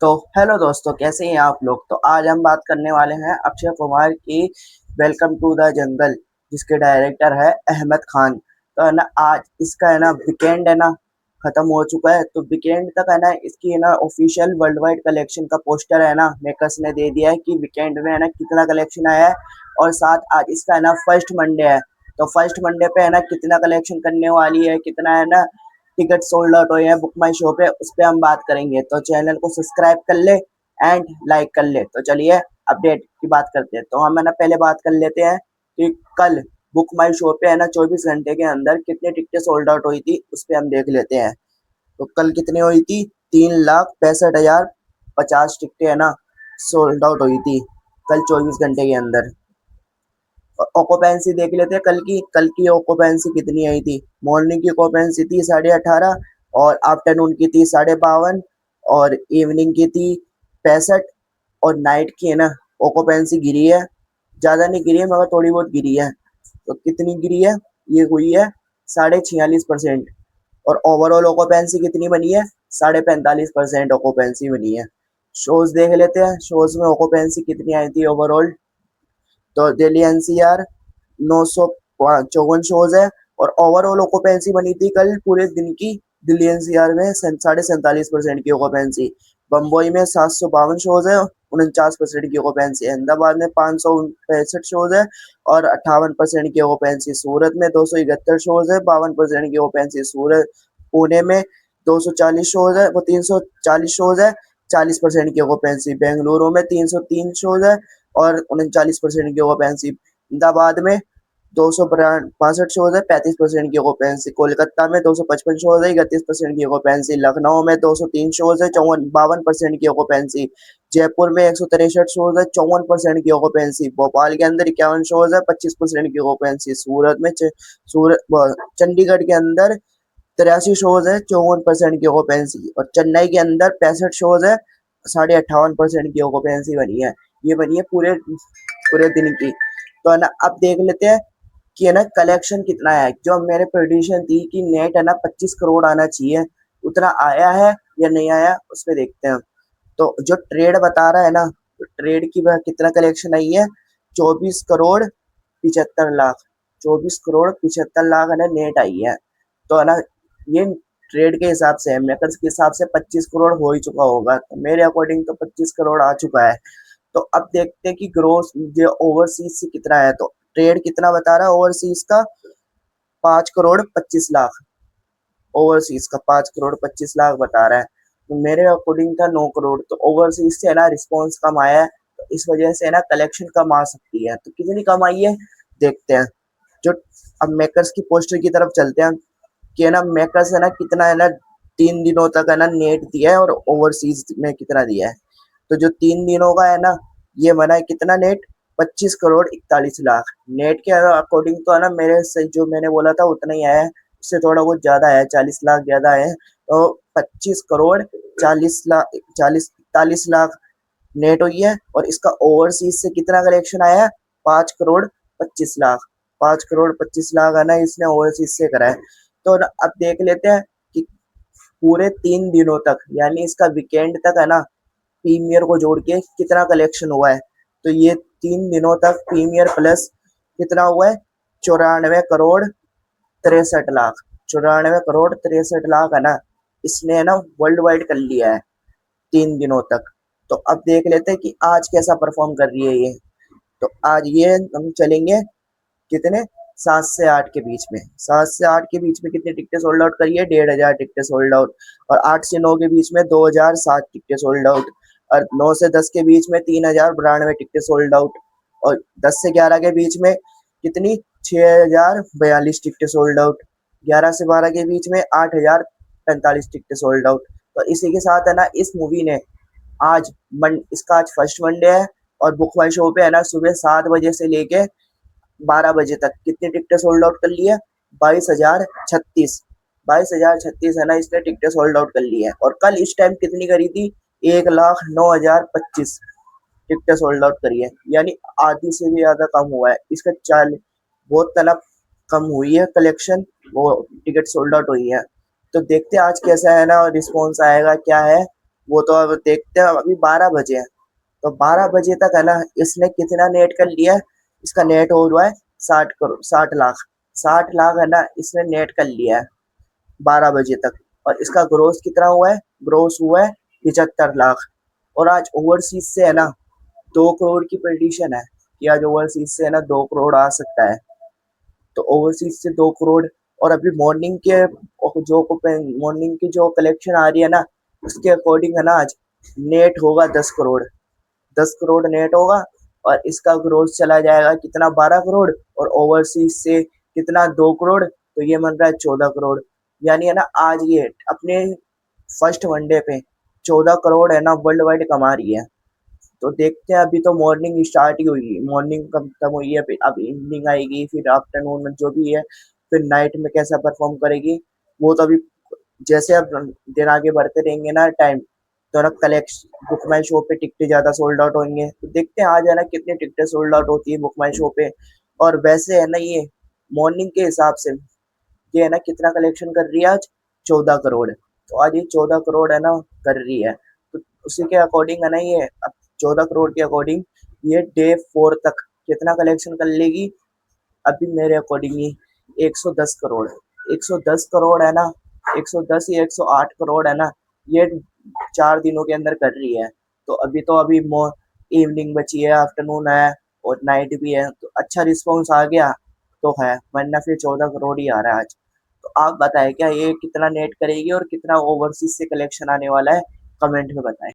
तो हेलो दोस्तों, कैसे हैं आप लोग। तो आज हम बात करने वाले हैं अक्षय कुमार की वेलकम टू द जंगल, जिसके डायरेक्टर है अहमद खान। तो है ना, आज इसका है ना वीकेंड है ना खत्म हो चुका है। तो वीकेंड तक है ना इसकी है ना ऑफिशियल वर्ल्ड वाइड कलेक्शन का पोस्टर है ना मेकर्स ने दे दिया है कि वीकेंड में है ना कितना कलेक्शन आया है। और साथ आज इसका है ना फर्स्ट मंडे है। तो फर्स्ट मंडे पे है ना कितना कलेक्शन करने वाली है, कितना है ना टिकट सोल्ड आउट हुए हैं बुक माई शो पे, उस पर हम बात करेंगे। तो चैनल को सब्सक्राइब कर ले एंड लाइक कर ले। तो चलिए अपडेट की बात करते हैं। तो हम है ना पहले बात कर लेते हैं कि कल बुक माई शो पे है ना 24 घंटे के अंदर कितनी टिकटें सोल्ड आउट हुई थी, उस पर हम देख लेते हैं। तो कल कितनी हुई थी, 3,65,050 टिकटें है ना सोल्ड आउट हुई थी कल 24 घंटे के अंदर। ऑक्यूपेंसी देख लेते हैं कल की ऑक्यूपेंसी कितनी आई थी। मॉर्निंग की ऑक्यूपेंसी थी 18.5, और आफ्टरनून की थी 52.5, और इवनिंग की थी 65, और नाइट की है ना ऑक्यूपेंसी गिरी है। ज्यादा नहीं गिरी है मगर थोड़ी बहुत गिरी है। तो कितनी गिरी है, ये हुई है 46.5%। और ओवरऑल ऑक्यूपेंसी कितनी बनी है, 45.5% ऑक्यूपेंसी बनी है। शोज देख लेते हैं, शोज में ऑक्यूपेंसी कितनी आई थी ओवरऑल। तो दिल्ली एनसीआर 954 शोज है, और ओवरऑल ऑक्यूपेंसी बनी थी कल पूरे दिन की दिल्ली एनसीआर में 47.5% की ऑक्यूपेंसी। बम्बई में 752 शोज है, 49% की ऑक्यूपेंसी। अहमदाबाद में 565 शोज है और 58% की ऑक्यूपेंसी। सूरत में 271 शोज है, 52% की ऑक्यूपेंसी। सूरत पुणे में 240 शोज है, वो 340 शोज है, 40% की ऑक्यूपेंसी। बेंगलुरु में 303 शोज है और 39% की ऑक्यूपेंसी। अहमदाबाद में 262 शोज है, 35% की ऑक्यूपेंसी। कोलकाता में 255 शोज है, 31% की ऑक्यूपेंसी। लखनऊ में 203 शोज है, 52% की ऑक्यूपेंसी। जयपुर में 163 शोज है, 54% की ऑक्यूपेंसी। भोपाल के अंदर 51 शोज है, 25% की ऑक्यूपेंसी। सूरत में चंडीगढ़ के अंदर 83 शोज है, 54% की ऑक्यूपेंसी। और चेन्नई के अंदर 65 शोज है, 58.5% की ऑक्यूपेंसी बनी है। ये बनी है पूरे पूरे दिन की। तो है ना अब देख लेते हैं कि है ना कलेक्शन कितना है। जो मैंने प्रेडिक्शन थी कि नेट है ना 25 करोड़ आना चाहिए, उतना आया है या नहीं आया, उस पर देखते हैं। तो जो ट्रेड बता रहा है ना, तो ट्रेड की कितना कलेक्शन आई है, 24 करोड़ 75 लाख। 24 करोड़ 75 लाख है ना नेट आई है। तो है ना ये ट्रेड के हिसाब से है, मेकर्स के हिसाब से 25 करोड़ हो ही चुका होगा। तो मेरे अकॉर्डिंग तो 25 करोड़ आ चुका है। तो अब देखते हैं कि ग्रोस जो ओवरसीज से कितना है। तो ट्रेड कितना बता रहा है ओवरसीज का, 5 करोड़ 25 लाख। ओवरसीज का 5 करोड़ 25 लाख बता रहा है। तो मेरे अकॉर्डिंग था 9 करोड़। तो ओवरसीज से है ना रिस्पॉन्स कम आया है, तो इस वजह से है ना कलेक्शन कम आ सकती है। तो कितनी कम आई है देखते हैं। जो अब मेकर्स की पोस्टर की तरफ चलते हैं कि है ना मेकर्स है ना कितना है ना 3 दिनों तक है ना नेट दिया है और ओवरसीज में कितना दिया है। तो जो 3 दिनों का है ना ये बना है कितना नेट, 25 करोड़ 41 लाख। नेट के अकॉर्डिंग तो है ना मेरे से जो मैंने बोला था उतना ही आया है, उससे थोड़ा बहुत ज्यादा है, 40 लाख ज्यादा है। तो 25 करोड़ 40 लाख 41 लाख नेट हुई है। और इसका ओवरसीज से कितना कलेक्शन आया है, 5 करोड़ 25 लाख। 5 करोड़ 25 लाख है ना इसने ओवरसीज से करा है। तो ना अब देख लेते हैं कि पूरे 3 दिनों तक यानी इसका वीकेंड तक है ना प्रीमियर को जोड़ के कितना कलेक्शन हुआ है। तो ये 3 दिनों तक प्रीमियर प्लस कितना हुआ है, 94 करोड़ 63 लाख। 94 करोड़ 63 लाख है ना इसने है ना वर्ल्ड वाइड कर लिया है 3 दिनों तक। तो अब देख लेते हैं कि आज कैसा परफॉर्म कर रही है ये। तो आज ये हम चलेंगे कितने, 7 से 8 के बीच में। 7 से 8 के बीच में कितनी टिकटें सोल्ड आउट करी है, 1,500 टिकटें सोल्ड आउट। और 8 से 9 के बीच में 2,007 टिकटें सोल्ड आउट। और 9 से 10 के बीच में 3,092 टिकटें सोल्ड आउट। और 10 से 11 के बीच में कितनी, 6,042 टिकटें सोल्ड आउट। 11 से 12 के बीच में 8,045 टिकटें सोल्ड आउट। तो इसी के साथ है ना इस मूवी ने इसका आज फर्स्ट मंडे है, और बुक माई शो पे है ना सुबह 7 बजे से लेके 12 बजे तक कितनी टिकटें सोल्ड आउट कर ली है, 22,036। 22,036 है ना इसने टिकटें सोल्ड आउट कर ली है। और कल इस टाइम कितनी करी थी, 1,09,025 टिकटें सोल्ड आउट करी है। यानी आधी से भी ज्यादा कम हुआ है इसका चाल, बहुत तलब कम हुई है कलेक्शन, वो टिकट सोल्ड आउट हुई है। तो देखते हैं आज कैसा है ना रिस्पॉन्स आएगा क्या है। वो तो अब देखते हैं, अभी 12 बजे हैं। तो 12 बजे तक है ना, इसने कितना नेट कर लिया है? इसका नेट हो रहा है 60 करोड़, 60 लाख। 60 लाख है ना, इसने नेट कर लिया है 12 बजे तक। और इसका ग्रोस कितना हुआ है? ग्रोस हुआ है 75 लाख। और आज ओवरसीज से है ना 2 करोड़ की प्रेडिक्शन है कि आज ओवरसीज से है ना 2 करोड़ आ सकता है। तो ओवरसीज से 2 करोड़। और अभी मॉर्निंग के जो मॉर्निंग की जो कलेक्शन आ रही है ना, उसके अकॉर्डिंग है ना आज नेट होगा 10 करोड़। 10 करोड़ नेट होगा। और इसका ग्रोथ चला जाएगा कितना? 12 करोड़। और ओवरसीज से कितना? 2 करोड़। तो ये बन रहा है 14 करोड़। यानी है ना आज ये अपने फर्स्ट वनडे पे 14 करोड़ है ना वर्ल्ड वाइड कमा रही है। तो देखते हैं, अभी तो मॉर्निंग स्टार्ट ही हुई, मॉर्निंग कब खत्म हुई है, फिर अब इवनिंग आएगी, फिर आफ्टरनून में जो भी है, फिर नाइट में कैसा परफॉर्म करेगी, वो तो अभी जैसे अब दिन आगे बढ़ते रहेंगे ना टाइम, तो ना कलेक्शन बुक माई शो पे टिकटें ज्यादा सोल्ड आउट होंगे। तो देखते हैं आज है ना कितनी टिकटें सोल्ड आउट होती है बुक माई शो पे। और वैसे है ना ये मॉर्निंग के हिसाब से ये है ना कितना कलेक्शन कर रही है आज? 14 करोड़। तो आज ये 14 करोड़ है ना कर रही है। तो उसी के अकॉर्डिंग है ना ये अब 14 करोड़ के अकॉर्डिंग ये डे 4 तक कितना कलेक्शन कर लेगी? अभी मेरे अकॉर्डिंग ही 110 करोड़। 110 करोड़ है ना, 110 या 108 करोड़ है ना, ये 4 दिनों के अंदर कर रही है। तो अभी इवनिंग बची है, आफ्टरनून है और नाइट भी है, तो अच्छा रिस्पॉन्स आ गया तो है, वरना फिर 14 करोड़ ही आ रहा है आज। तो आप बताएं क्या ये कितना नेट करेगी और कितना ओवरसीज से कलेक्शन आने वाला है? कमेंट में बताएं।